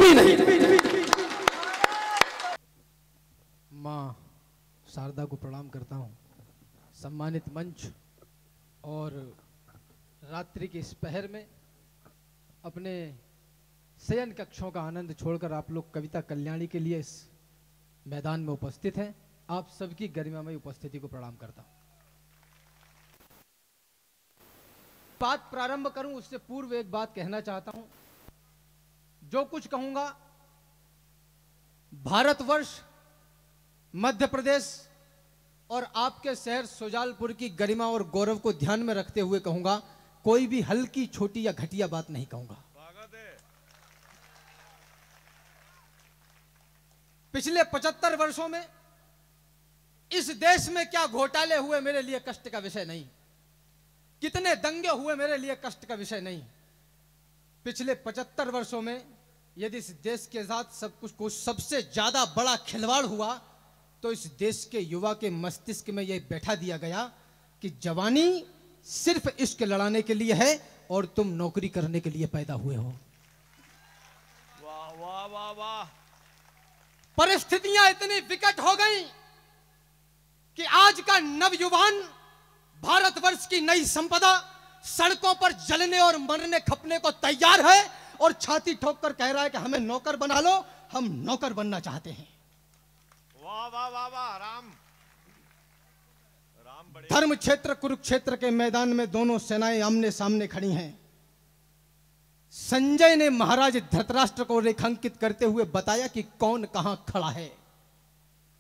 भी नहीं। माँ शारदा को प्रणाम करता हूँ। सम्मानित मंच और रात्रि के इस पहर में अपने शयन कक्षों का आनंद छोड़कर आप लोग कविता कल्याणी के लिए इस मैदान में उपस्थित हैं। आप सबकी गरिमामय उपस्थिति को प्रणाम करता हूं। बात प्रारंभ करूं उससे पूर्व एक बात कहना चाहता हूं। जो कुछ कहूंगा भारतवर्ष, मध्य प्रदेश और आपके शहर सुजालपुर की गरिमा और गौरव को ध्यान में रखते हुए कहूंगा। कोई भी हल्की, छोटी या घटिया बात नहीं कहूंगा। पिछले 75 वर्षों में इस देश में क्या घोटाले हुए मेरे लिए कष्ट का विषय नहीं, कितने दंगे हुए मेरे लिए कष्ट का विषय नहीं। पिछले 75 वर्षों में यदि इस देश के साथ सब कुछ सबसे ज्यादा बड़ा खिलवाड़ हुआ तो इस देश के युवा के मस्तिष्क में यह बैठा दिया गया कि जवानी सिर्फ इश्क लड़ाने के लिए है और तुम नौकरी करने के लिए पैदा हुए हो। वाह वाह वाह वाह। परिस्थितियां इतनी विकट हो गई कि आज का नवयुवान भारतवर्ष की नई संपदा सड़कों पर जलने और मरने खपने को तैयार है और छाती ठोककर कह रहा है कि हमें नौकर बना लो, हम नौकर बनना चाहते हैं। वाह वाह वाह वाह। राम धर्म क्षेत्र कुरुक्षेत्र के मैदान में दोनों सेनाएं आमने सामने खड़ी हैं। संजय ने महाराज धृतराष्ट्र को रेखांकित करते हुए बताया कि कौन कहां खड़ा है।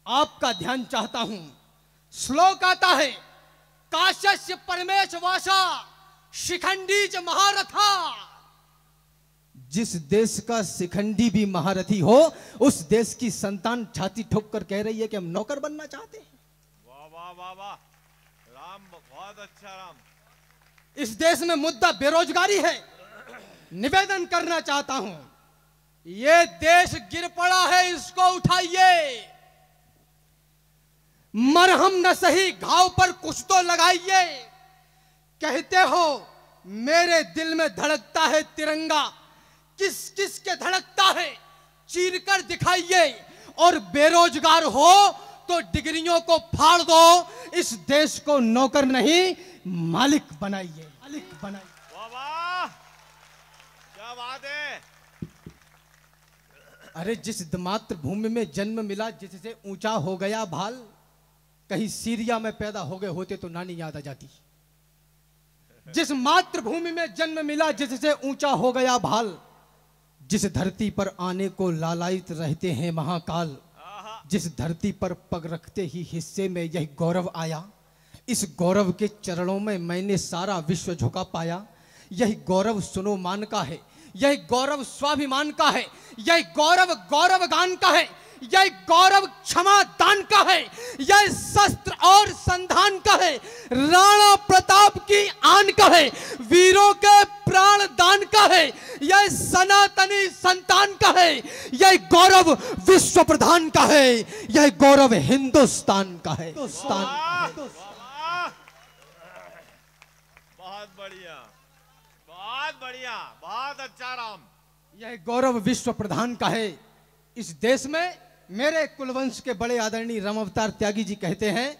आपका ध्यान चाहता हूं। श्लोक आता है, काश्यस्य परमेश वासा शिखंडीज महारथा। जिस देश का शिखंडी भी महारथी हो उस देश की संतान छाती ठोक कर कह रही है कि हम नौकर बनना चाहते हैं। वाह वाह वाह वाह। राम बहुत अच्छा। राम, इस देश में मुद्दा बेरोजगारी है। निवेदन करना चाहता हूं, यह देश गिर पड़ा है, इसको उठाइए। मरहम न सही घाव पर कुछ तो लगाइए। कहते हो मेरे दिल में धड़कता है तिरंगा, किस किस के धड़कता है चीरकर दिखाइए। और बेरोजगार हो तो डिग्रियों को फाड़ दो, इस देश को नौकर नहीं मालिक बनाइए, मालिक बनाइए। वाह वाह, क्या बात है। अरे जिस मातृभूमि में जन्म मिला जिससे ऊंचा हो गया भाल, कहीं सीरिया में पैदा हो गए होते तो नानी याद आ जाती। जिस मातृभूमि में जन्म मिला जिससे ऊंचा हो गया भाल, जिस धरती पर आने को लालायित रहते हैं महाकाल, जिस धरती पर पग रखते ही हिस्से में यह गौरव आया, इस गौरव के चरणों में मैंने सारा विश्व झुका पाया। यह गौरव सुनो मान का है, यह गौरव स्वाभिमान का है, यह गौरव गौरव गान का है, यह गौरव क्षमा दान का है, यह शस्त्र और संधान का है, राणा प्रताप की आन का है, वीरों के प्राण दान का है, यह सनातनी संतान का है, यह गौरव विश्व प्रधान का है, यह गौरव हिंदुस्तान का है। हिंदुस्तान बहुत बढ़िया, बहुत बढ़िया, बहुत अच्छा। राम, यह गौरव विश्व प्रधान का है। इस देश में मेरे कुलवंश के बड़े आदरणीय राम अवतार त्यागी जी कहते हैं,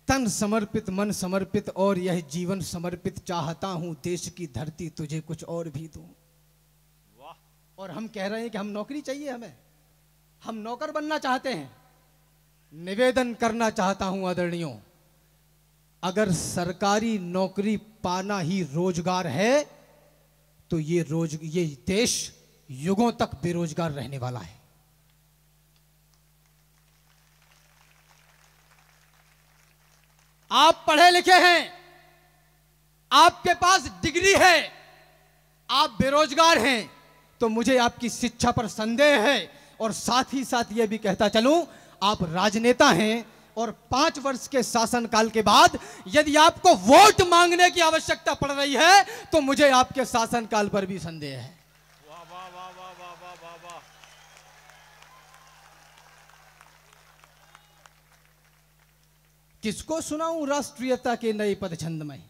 तन समर्पित मन समर्पित और यह जीवन समर्पित, चाहता हूं देश की धरती तुझे कुछ और भी दूं। वाह। और हम कह रहे हैं कि हम नौकरी चाहिए, हमें, हम नौकर बनना चाहते हैं। निवेदन करना चाहता हूं आदरणीयों, अगर सरकारी नौकरी पाना ही रोजगार है तो ये देश युगों तक बेरोजगार रहने वाला है। आप पढ़े लिखे हैं, आपके पास डिग्री है, आप बेरोजगार हैं, तो मुझे आपकी शिक्षा पर संदेह है। और साथ ही साथ यह भी कहता चलूं, आप राजनेता हैं और 5 वर्ष के शासनकाल के बाद यदि आपको वोट मांगने की आवश्यकता पड़ रही है तो मुझे आपके शासनकाल पर भी संदेह है। वाह वाह वाह वाह वाह वाह वाह वाह। किसको सुनाऊं राष्ट्रीयता के नए पदछंद में,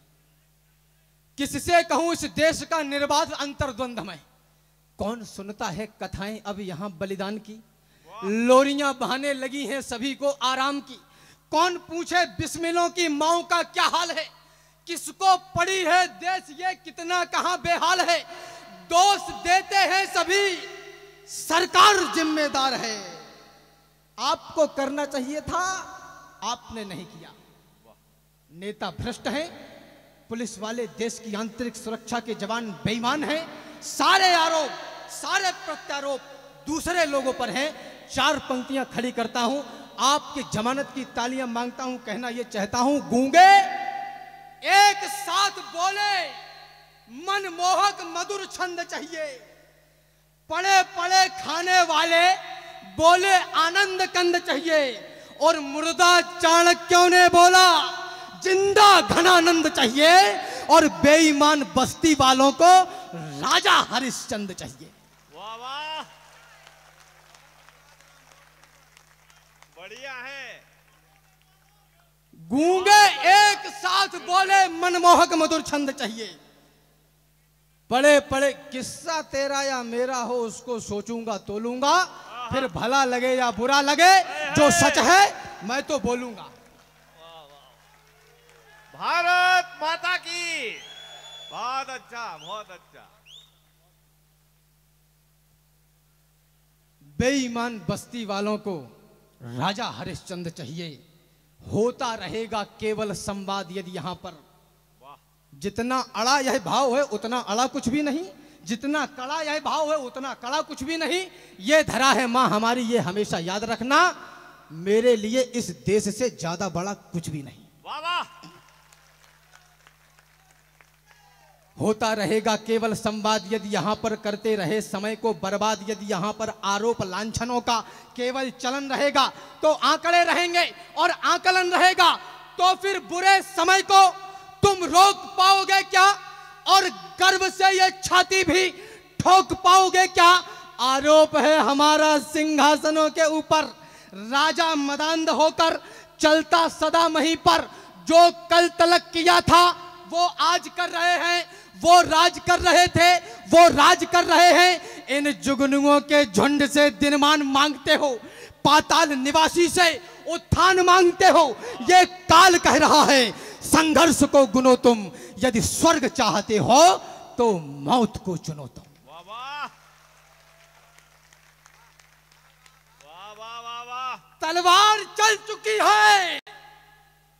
किससे कहूं इस देश का निर्बाध अंतर्द्वंद में। कौन सुनता है कथाएं अब यहाँ बलिदान की। लोरियां बहाने लगी हैं सभी को आराम की। कौन पूछे बिस्मिलों की माओ का क्या हाल है। किसको पड़ी है देश ये कितना कहां बेहाल है। दोष देते हैं सभी सरकार जिम्मेदार है। आपको करना चाहिए था, आपने नहीं किया। नेता भ्रष्ट हैं, पुलिस वाले देश की आंतरिक सुरक्षा के जवान बेईमान हैं। सारे आरोप, सारे प्रत्यारोप दूसरे लोगों पर हैं। 4 पंक्तियां खड़ी करता हूं, आपकी जमानत की तालियां मांगता हूं। कहना यह चाहता हूं, गूंगे एक साथ बोले, मनमोहक मधुर छंद चाहिए। पड़े पड़े खाने वाले बोले आनंद कंद चाहिए। और मुर्दा चाणक्यों ने बोला जिंदा घनानंद चाहिए। और बेईमान बस्ती वालों को राजा हरिश्चंद्र चाहिए। वाह वाह, बढ़िया है। गूंगे एक साथ बोले, मनमोहक मधुर छंद चाहिए। पड़े पड़े किस्सा तेरा या मेरा हो उसको सोचूंगा तोलूंगा। फिर भला लगे या बुरा लगे, जो सच है मैं तो बोलूंगा। भारत माता की। बहुत अच्छा, बहुत अच्छा। बेईमान बस्ती वालों को राजा हरिश्चंद्र चाहिए। होता रहेगा केवल संवाद यदि यहां पर। जितना अड़ा यह भाव है उतना अड़ा कुछ भी नहीं। जितना कड़ा यह भाव है उतना कड़ा कुछ भी नहीं। ये धरा है मां हमारी, ये हमेशा याद रखना। मेरे लिए इस देश से ज्यादा बड़ा कुछ भी नहीं। वाह वाह। होता रहेगा केवल संवाद यदि यहां पर करते रहे समय को बर्बाद। यदि यहां पर आरोप लांछनों का केवल चलन रहेगा तो आंकड़े रहेंगे और आकलन रहेगा। तो फिर बुरे समय को तुम रोक पाओगे क्या। और गर्व से ये छाती भी ठोक पाओगे क्या। आरोप है हमारा सिंहासनों के ऊपर, राजा मदांध होकर चलता सदा वहीं पर। जो कल तलक किया था वो आज कर रहे हैं, वो राज कर रहे थे वो राज कर रहे हैं। इन जुगनुओं के झुंड से दिनमान मांगते हो, पाताल निवासी से उत्थान मांगते हो। ये काल कह रहा है संघर्ष को गुनो तुम, यदि स्वर्ग चाहते हो तो मौत को चुनो तुम। वाह वाह, वाह वाह वाह वाह। तलवार चल चुकी है।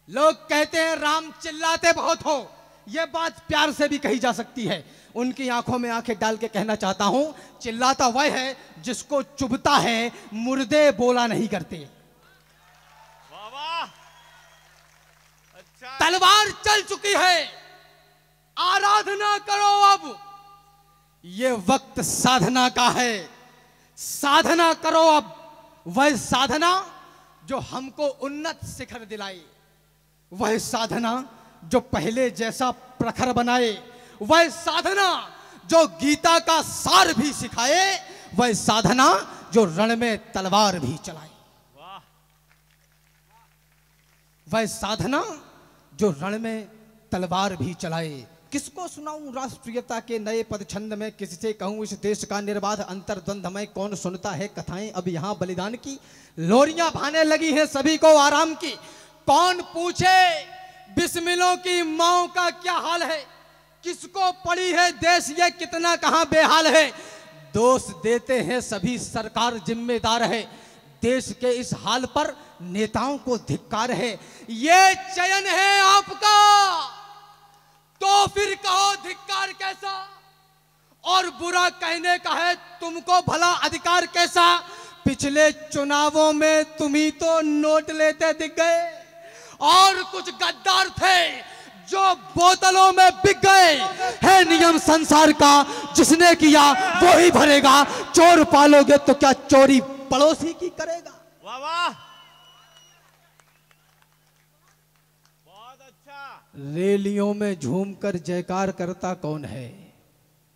लोग कहते हैं राम चिल्लाते बहुत हो, यह बात प्यार से भी कही जा सकती है। उनकी आंखों में आंखें डाल के कहना चाहता हूं, चिल्लाता वह है जिसको चुभता है, मुर्दे बोला नहीं करते। वाह वाह, अच्छा। तलवार चल चुकी है, आराधना करो अब। ये वक्त साधना का है, साधना करो अब। वह साधना जो हमको उन्नत शिखर दिलाए, वह साधना जो पहले जैसा प्रखर बनाए, वह साधना जो गीता का सार भी सिखाए, वह साधना जो रण में तलवार भी चलाए, वाह। वह साधना जो रण में तलवार भी चलाए। किसको सुनाऊं राष्ट्रीयता के नए पद छंद में, किससे कहूं इस देश का निर्बाध अंतर्द्वंद में। कौन सुनता है कथाएं अब यहां बलिदान की। लोरियां भाने लगी हैं सभी को आराम की। कौन पूछे बिस्मिलों की माओ का क्या हाल है। किसको पड़ी है देश ये कितना कहां बेहाल है। दोष देते हैं सभी सरकार जिम्मेदार है। देश के इस हाल पर नेताओं को धिक्कार है। ये चयन है आपका तो फिर कहो धिक्कार कैसा। और बुरा कहने का है तुमको भला अधिकार कैसा। पिछले चुनावों में तुम ही तो नोट लेते दिख गए, और कुछ गद्दार थे जो बोतलों में बिक गए। है नियम संसार का, जिसने किया वो ही भरेगा। चोर पालोगे तो क्या चोरी पड़ोसी की करेगा। वाह वाह, बहुत अच्छा। रैलियों में झूमकर जयकार करता कौन है।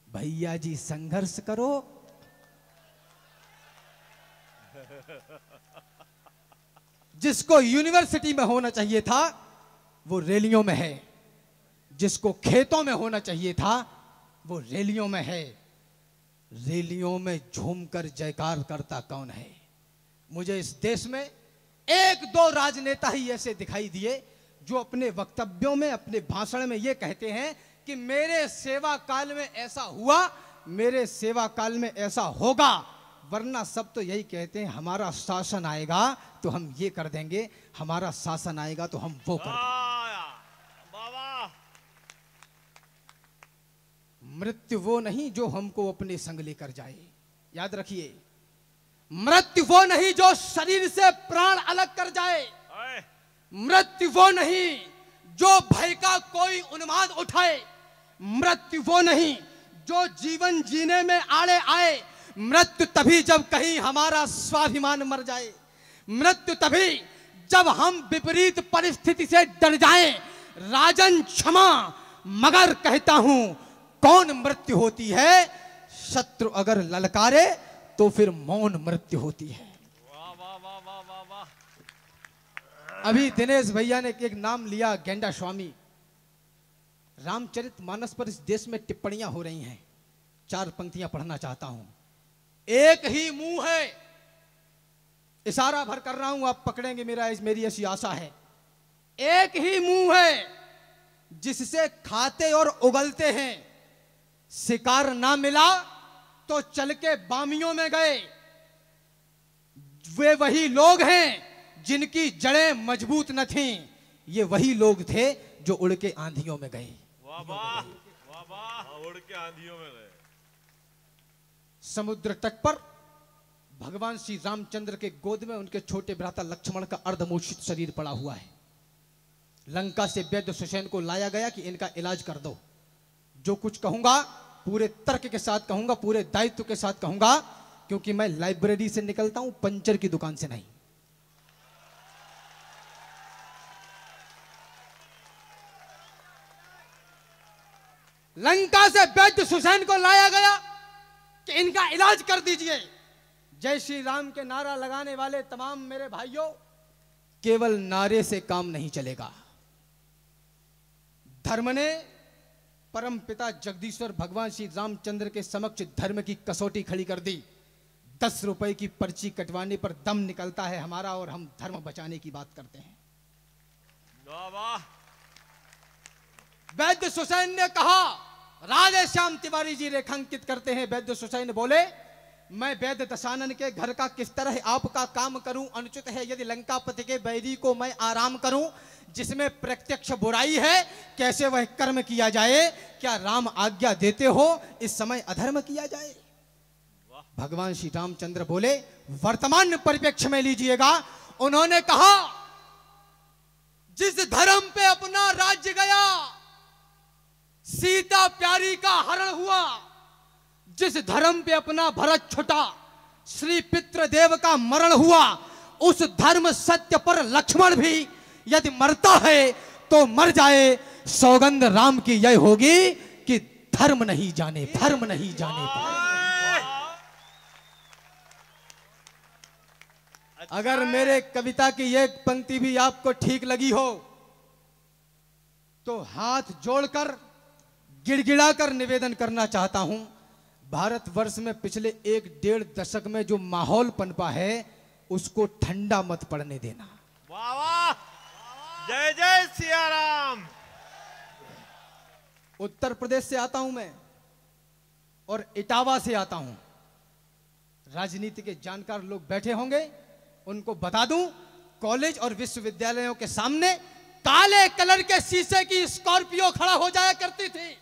भैया जी संघर्ष करो। जिसको यूनिवर्सिटी में होना चाहिए था वो रैलियों में है, जिसको खेतों में होना चाहिए था वो रैलियों में है। रैलियों में झूमकर जयकार करता कौन है? मुझे इस देश में एक दो राजनेता ही ऐसे दिखाई दिए जो अपने वक्तव्यों में, अपने भाषण में ये कहते हैं कि मेरे सेवा काल में ऐसा हुआ, मेरे सेवा काल में ऐसा होगा, वरना सब तो यही कहते हैं हमारा शासन आएगा तो हम ये कर देंगे, हमारा शासन आएगा तो हम वो कर देंगे। मृत्यु वो नहीं जो हमको अपने संग लेकर जाए, याद रखिए, मृत्यु वो नहीं जो शरीर से प्राण अलग कर जाए, मृत्यु वो नहीं जो भय का कोई उन्माद उठाए, मृत्यु वो नहीं जो जीवन जीने में आड़े आए, मृत्यु तभी जब कहीं हमारा स्वाभिमान मर जाए, मृत्यु तभी जब हम विपरीत परिस्थिति से डर जाएं। राजन क्षमा, मगर कहता हूं कौन मृत्यु होती है? शत्रु अगर ललकारे तो फिर मौन मृत्यु होती है। वाह वाह वाह वाह वाह वाह। अभी दिनेश भैया ने एक नाम लिया, गेंडा स्वामी। रामचरितमानस पर इस देश में टिप्पणियां हो रही हैं, 4 पंक्तियां पढ़ना चाहता हूं। एक ही मुंह है, इशारा भर कर रहा हूं, आप पकड़ेंगे मेरी ऐसी आशा है। एक ही मुंह है जिससे खाते और उगलते हैं, शिकार ना मिला तो चल के बामियों में गए। वे वही लोग हैं जिनकी जड़ें मजबूत न थीं, ये वही लोग थे जो उड़ के आंधियों में गए। वाह वाह वाह वाह, उड़ के आंधियों में गए। समुद्र तट पर भगवान श्री रामचंद्र के गोद में उनके छोटे भ्राता लक्ष्मण का अर्धमूर्छित शरीर पड़ा हुआ है। लंका से वैद्य सुसैन को लाया गया कि इनका इलाज कर दो। जो कुछ कहूंगा पूरे तर्क के साथ कहूंगा, पूरे दायित्व के साथ कहूंगा, क्योंकि मैं लाइब्रेरी से निकलता हूं, पंचर की दुकान से नहीं। लंका से वैद्य सुसैन को लाया गया कि इनका इलाज कर दीजिए। जय श्री राम के नारा लगाने वाले तमाम मेरे भाइयों, केवल नारे से काम नहीं चलेगा। धर्म ने परम पिता जगदीश्वर भगवान श्री रामचंद्र के समक्ष धर्म की कसौटी खड़ी कर दी। 10 रुपए की पर्ची कटवाने पर दम निकलता है हमारा, और हम धर्म बचाने की बात करते हैं। वाह वाह। वैद्य सुसैन ने कहा, राधे श्याम तिवारी जी रेखांकित करते हैं, वैद्य सुसैन बोले, मैं वैद्य दशानन के घर का किस तरह आपका काम करूं? अनुचित है यदि लंकापति के बैरी को मैं आराम करूं, जिसमें प्रत्यक्ष बुराई है, कैसे वह कर्म किया जाए? क्या राम आज्ञा देते हो इस समय अधर्म किया जाए? भगवान श्री रामचंद्र बोले, वर्तमान परिप्रेक्ष्य में लीजिएगा। उन्होंने कहा, जिस धर्म पे अपना राज्य गया, सीता प्यारी का हरण हुआ, जिस धर्म पे अपना भरत छुटा, श्री पितृदेव का मरण हुआ, उस धर्म सत्य पर लक्ष्मण भी यदि मरता है तो मर जाए। सौगंध राम की यह होगी कि धर्म नहीं जाने, धर्म नहीं जाने पाए। अगर मेरे कविता की एक पंक्ति भी आपको ठीक लगी हो तो हाथ जोड़कर गिड़गिड़ाकर निवेदन करना चाहता हूं, भारतवर्ष में पिछले 1-1.5 दशक में जो माहौल पनपा है उसको ठंडा मत पड़ने देना। वाह वाह, जय जय सिया राम। उत्तर प्रदेश से आता हूं मैं और इटावा से आता हूं। राजनीति के जानकार लोग बैठे होंगे, उनको बता दूं, कॉलेज और विश्वविद्यालयों के सामने काले कलर के शीशे की स्कॉर्पियो खड़ा हो जाया करती थी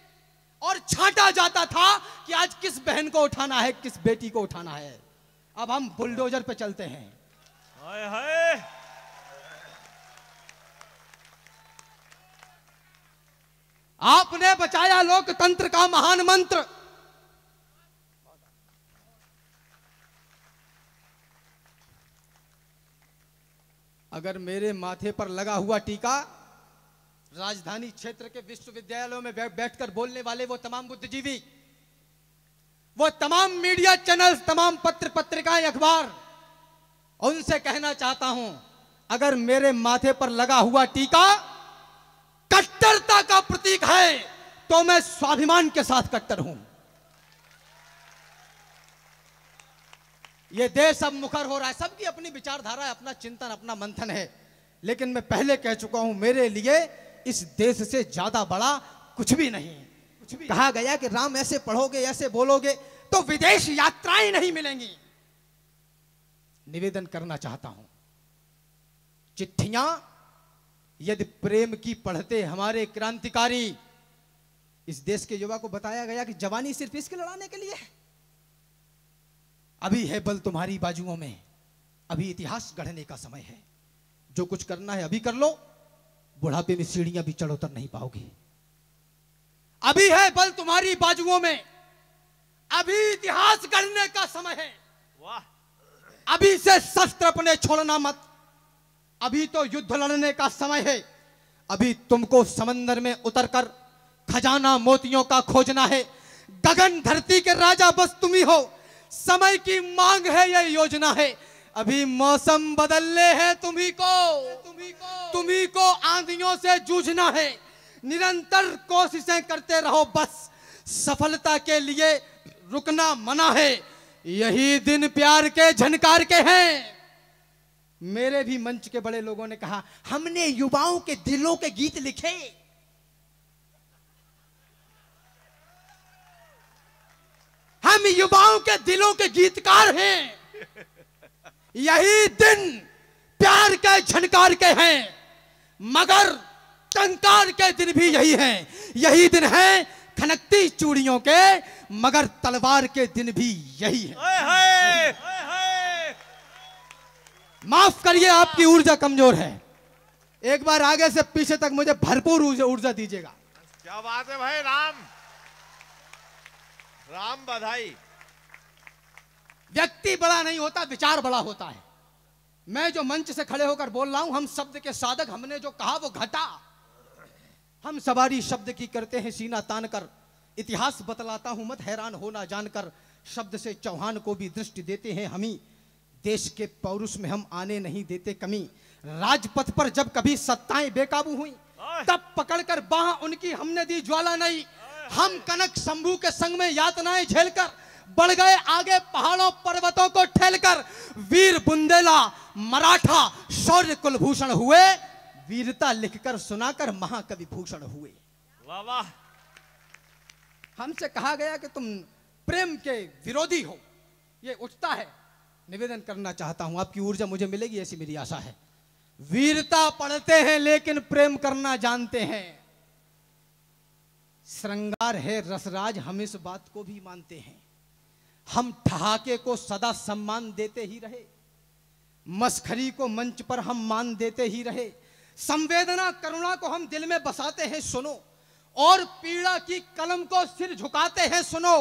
और छांटा जाता था कि आज किस बहन को उठाना है, किस बेटी को उठाना है। अब हम बुलडोजर पे चलते हैं। हाय हाय। आपने बचाया लोकतंत्र का महान मंत्र। अगर मेरे माथे पर लगा हुआ टीका राजधानी क्षेत्र के विश्वविद्यालयों में बैठकर बोलने वाले वो तमाम बुद्धिजीवी, वो तमाम मीडिया चैनल्स, तमाम पत्र पत्रिकाएं, अखबार, उनसे कहना चाहता हूं, अगर मेरे माथे पर लगा हुआ टीका कट्टरता का प्रतीक है तो मैं स्वाभिमान के साथ कट्टर हूं। ये देश अब मुखर हो रहा है, सबकी अपनी विचारधारा है, अपना चिंतन, अपना मंथन है, लेकिन मैं पहले कह चुका हूं, मेरे लिए इस देश से ज्यादा बड़ा कुछ भी नहीं। कुछ भी कहा गया कि राम ऐसे पढ़ोगे, ऐसे बोलोगे तो विदेश यात्राएं नहीं मिलेंगी। निवेदन करना चाहता हूं, चिट्ठियां यदि प्रेम की पढ़ते हमारे क्रांतिकारी, इस देश के युवा को बताया गया कि जवानी सिर्फ इसके लड़ाने के लिए है। अभी है बल तुम्हारी बाजुओं में, अभी इतिहास गढ़ने का समय है, जो कुछ करना है अभी कर लो, बुढ़ापे में सीढ़ियां भी चढ़ उतर नहीं पाओगे। अभी है बल तुम्हारी बाजुओं में, अभी इतिहास गढ़ने का समय है। वाह, अभी से शस्त्र अपने छोड़ना मत, अभी तो युद्ध लड़ने का समय है। अभी तुमको समंदर में उतरकर खजाना मोतियों का खोजना है। गगन धरती के राजा बस तुम ही हो, समय की मांग है, यह योजना है। अभी मौसम बदलने हैं तुम्ही को आंधियों से जूझना है। निरंतर कोशिशें करते रहो, बस सफलता के लिए रुकना मना है। यही दिन प्यार के झनकार के हैं। मेरे भी मंच के बड़े लोगों ने कहा, हमने युवाओं के दिलों के गीत लिखे। हम युवाओं के दिलों के गीतकार हैं। यही दिन प्यार के झनकार के हैं, मगर टंकार के दिन भी यही हैं। यही दिन है खनकती चूड़ियों के, मगर तलवार के दिन भी यही है। माफ करिए, आपकी ऊर्जा कमजोर है। एक बार आगे से पीछे तक मुझे भरपूर ऊर्जा दीजिएगा। क्या बात है भाई, राम राम बधाई। व्यक्ति बड़ा नहीं होता, विचार बड़ा होता है। मैं जो मंच से खड़े होकर बोल रहा हूं, हम शब्द के साधक, हमने जो कहा वो घटा। हम सवारी शब्द की करते हैं सीना तान कर, इतिहास बतलाता हूं मत हैरान होना जानकर। शब्द से चौहान को भी दृष्टि देते हैं हमी, देश के पौरुष में हम आने नहीं देते कमी। राजपथ पर जब कभी सत्ताएं बेकाबू हुई, तब पकड़कर बाह उनकी हमने दी ज्वाला नहीं। हम कनक शंभू के संग में यातनाएं झेलकर बढ़ गए आगे पहाड़ों पर्वतों को ठेलकर। वीर बुंदेला मराठा शौर्य कुलभूषण हुए, वीरता लिखकर सुनाकर महाकवि भूषण हुए। वाह वाह। हमसे कहा गया कि तुम प्रेम के विरोधी हो, ये उठता है। निवेदन करना चाहता हूं, आपकी ऊर्जा मुझे मिलेगी ऐसी मेरी आशा है। वीरता पढ़ते हैं लेकिन प्रेम करना जानते हैं। श्रृंगार है रसराज, हम इस बात को भी मानते हैं। हम ठहाके को सदा सम्मान देते ही रहे, मस्खरी को मंच पर हम मान देते ही रहे। संवेदना करुणा को हम दिल में बसाते हैं सुनो, और पीड़ा की कलम को सिर झुकाते हैं सुनो।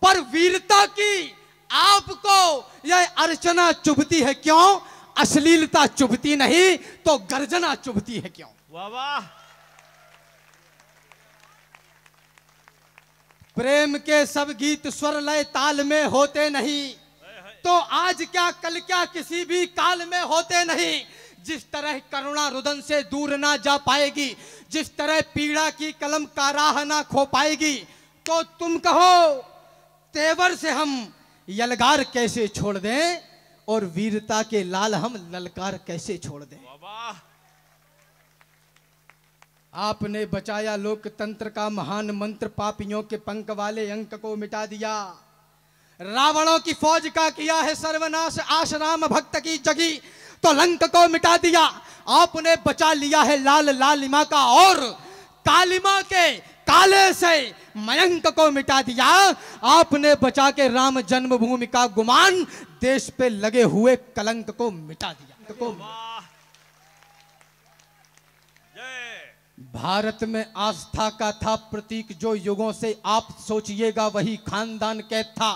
पर वीरता की आपको यह अर्चना चुभती है क्यों? अश्लीलता चुभती नहीं तो गर्जना चुभती है क्यों? वाह वाह। प्रेम के सब गीत स्वर लय ताल में होते नहीं, तो आज क्या कल क्या किसी भी काल में होते नहीं। जिस तरह करुणा रुदन से दूर ना जा पाएगी, जिस तरह पीड़ा की कलम का राह ना खो पाएगी, तो तुम कहो तेवर से हम यलगार कैसे छोड़ दें, और वीरता के लाल हम ललकार कैसे छोड़ दें। आपने बचाया लोकतंत्र का महान मंत्र, पापियों के पंख वाले अंक को मिटा दिया। रावणों की फौज का किया है सर्वनाश, आश्राम भक्त की जगी तो लंक को मिटा दिया। आपने बचा लिया है लाल लालिमा का, और कालिमा के काले से मयंक को मिटा दिया। आपने बचा के राम जन्मभूमि का गुमान, देश पे लगे हुए कलंक को मिटा दिया। भारत में आस्था का था प्रतीक जो युगों से, आप सोचिएगा वही खानदान कैद था।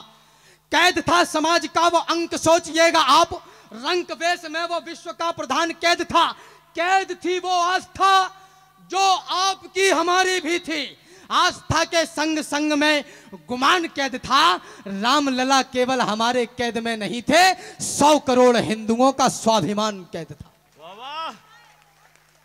कैद था समाज का वो अंक, सोचिएगा आप रंग वेश में वो विश्व का प्रधान कैद था। कैद थी वो आस्था जो आपकी हमारी भी थी। आस्था के संग संग में गुमान कैद था। राम लला केवल हमारे कैद में नहीं थे, 100 करोड़ हिंदुओं का स्वाभिमान कैद था। वाह वाह।